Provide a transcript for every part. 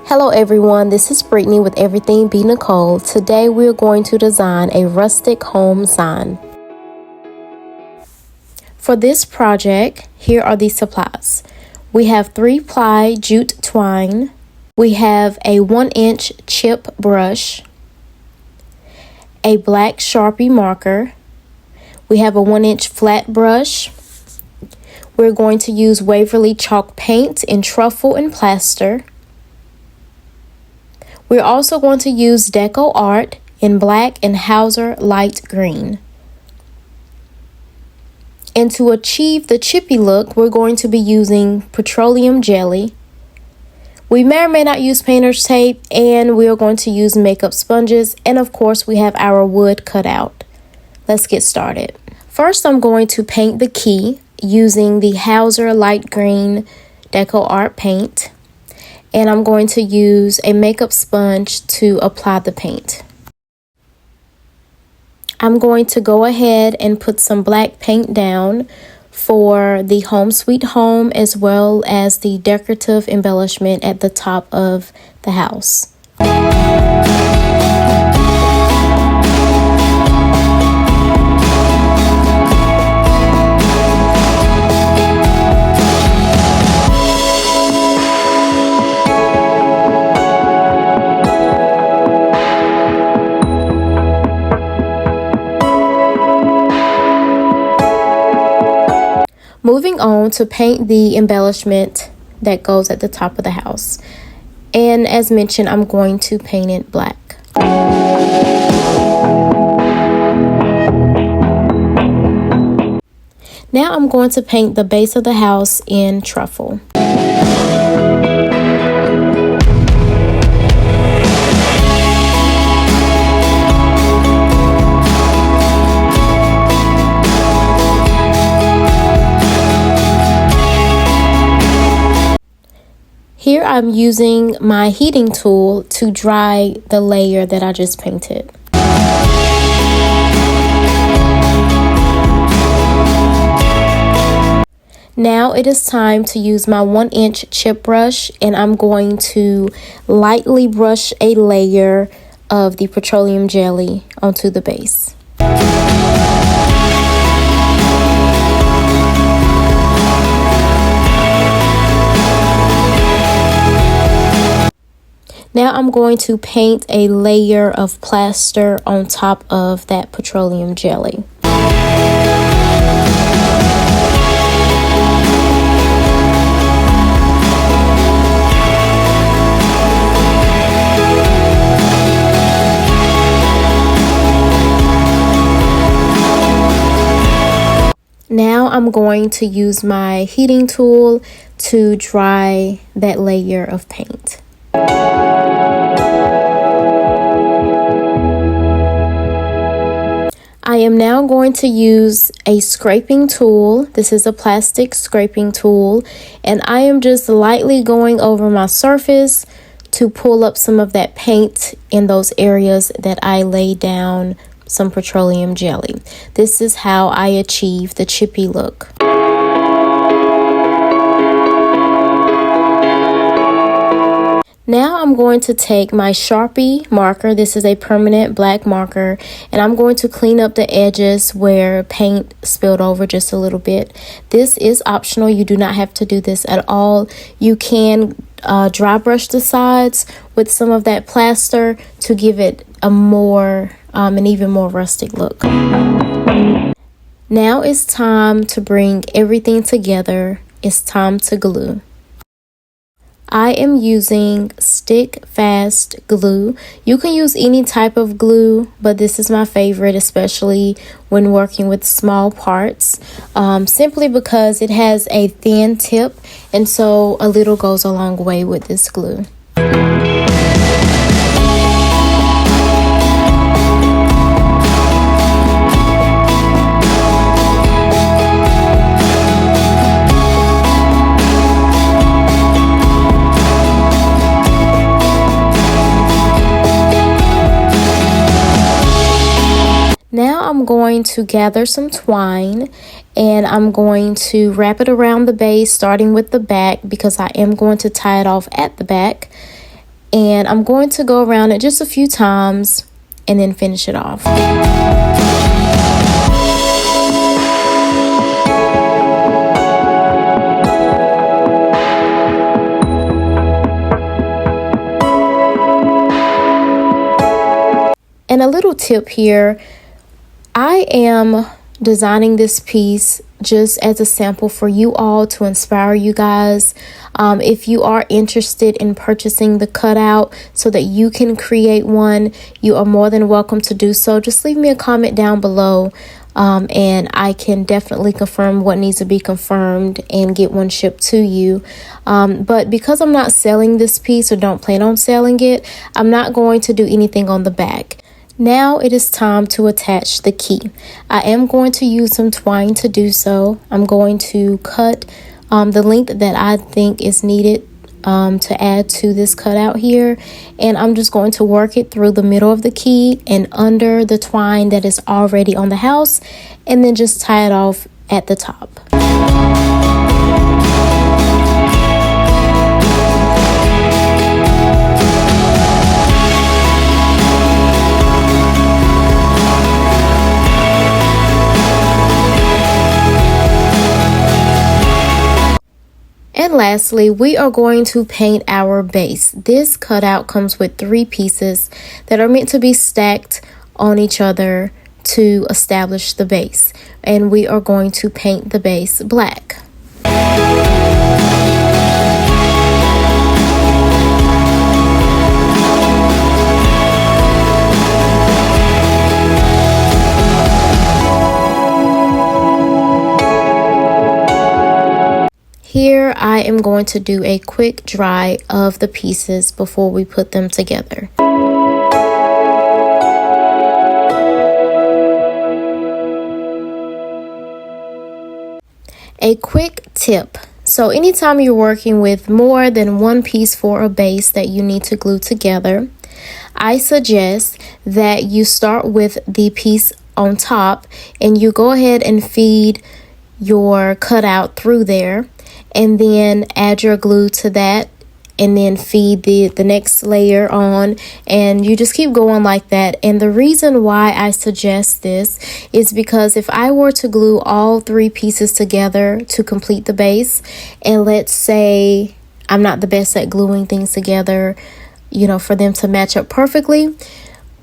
Hello everyone, this is Brittany with everythingb.nicole. Today we're going to design a rustic home sign. For this project, here are the supplies. We have 3-ply jute twine. We have a 1-inch chip brush, a black Sharpie marker. We have a 1-inch flat brush. We're going to use Waverly chalk paint in truffle and plaster. We're also going to use Deco art in black and Hauser light green. And to achieve the chippy look, we're going to be using petroleum jelly. We may or may not use painter's tape, and we are going to use makeup sponges, and of course we have our wood cut out. Let's get started. First, I'm going to paint the key using the Hauser light green Deco art paint. And I'm going to use a makeup sponge to apply the paint. I'm going to go ahead and put some black paint down for the home sweet home as well as the decorative embellishment at the top of the house. Moving on to paint the embellishment that goes at the top of the house. And as mentioned, I'm going to paint it black. Now I'm going to paint the base of the house in truffle. Here I'm using my heating tool to dry the layer that I just painted. Now it is time to use my 1-inch chip brush, and I'm going to lightly brush a layer of the petroleum jelly onto the base. Now I'm going to paint a layer of plaster on top of that petroleum jelly. Now I'm going to use my heating tool to dry that layer of paint. I am now going to use a scraping tool. This is a plastic scraping tool, and I am just lightly going over my surface to pull up some of that paint in those areas that I laid down some petroleum jelly. This is how I achieve the chippy look. Now I'm going to take my Sharpie marker. This is a permanent black marker, and I'm going to clean up the edges where paint spilled over just a little bit. This is optional. You do not have to do this at all. You can dry brush the sides with some of that plaster to give it a more an even more rustic look. Now it's time to bring everything together. It's time to glue. I am using stick fast glue. You can use any type of glue, but this is my favorite, especially when working with small parts, simply because it has a thin tip, and so a little goes a long way with this glue. Now I'm going to gather some twine, and I'm going to wrap it around the base, starting with the back because I am going to tie it off at the back. And I'm going to go around it just a few times and then finish it off. And a little tip here, I am designing this piece just as a sample for you all to inspire you guys. If you are interested in purchasing the cutout so that you can create one, you are more than welcome to do so. Just leave me a comment down below and I can definitely confirm what needs to be confirmed and get one shipped to you. But because I'm not selling this piece or don't plan on selling it, I'm not going to do anything on the back. Now it is time to attach the key. I am going to use some twine to do so. I'm going to cut the length that I think is needed to add to this cutout here. And I'm just going to work it through the middle of the key and under the twine that is already on the house, and then just tie it off at the top. And lastly, we are going to paint our base. This cutout comes with 3 pieces that are meant to be stacked on each other to establish the base. And we are going to paint the base black. Here I am going to do a quick dry of the pieces before we put them together. A quick tip. So anytime you're working with more than one piece for a base that you need to glue together, I suggest that you start with the piece on top and you go ahead and feed your cutout through there, and then add your glue to that, and then feed the next layer on, and you just keep going like that. And the reason why I suggest this is because if I were to glue all 3 pieces together to complete the base, and let's say I'm not the best at gluing things together, for them to match up perfectly,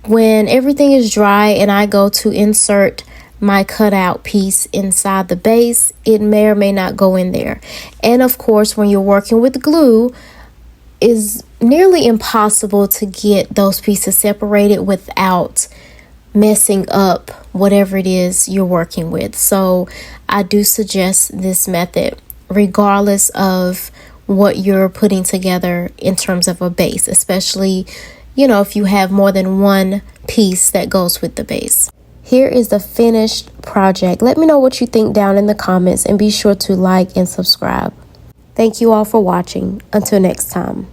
when everything is dry and I go to insert my cutout piece inside the base, it may or may not go in there. And of course, when you're working with glue, it's nearly impossible to get those pieces separated without messing up whatever it is you're working with. So I do suggest this method regardless of what you're putting together in terms of a base, especially if you have more than one piece that goes with the base. Here is the finished project. Let me know what you think down in the comments, and be sure to like and subscribe. Thank you all for watching. Until next time.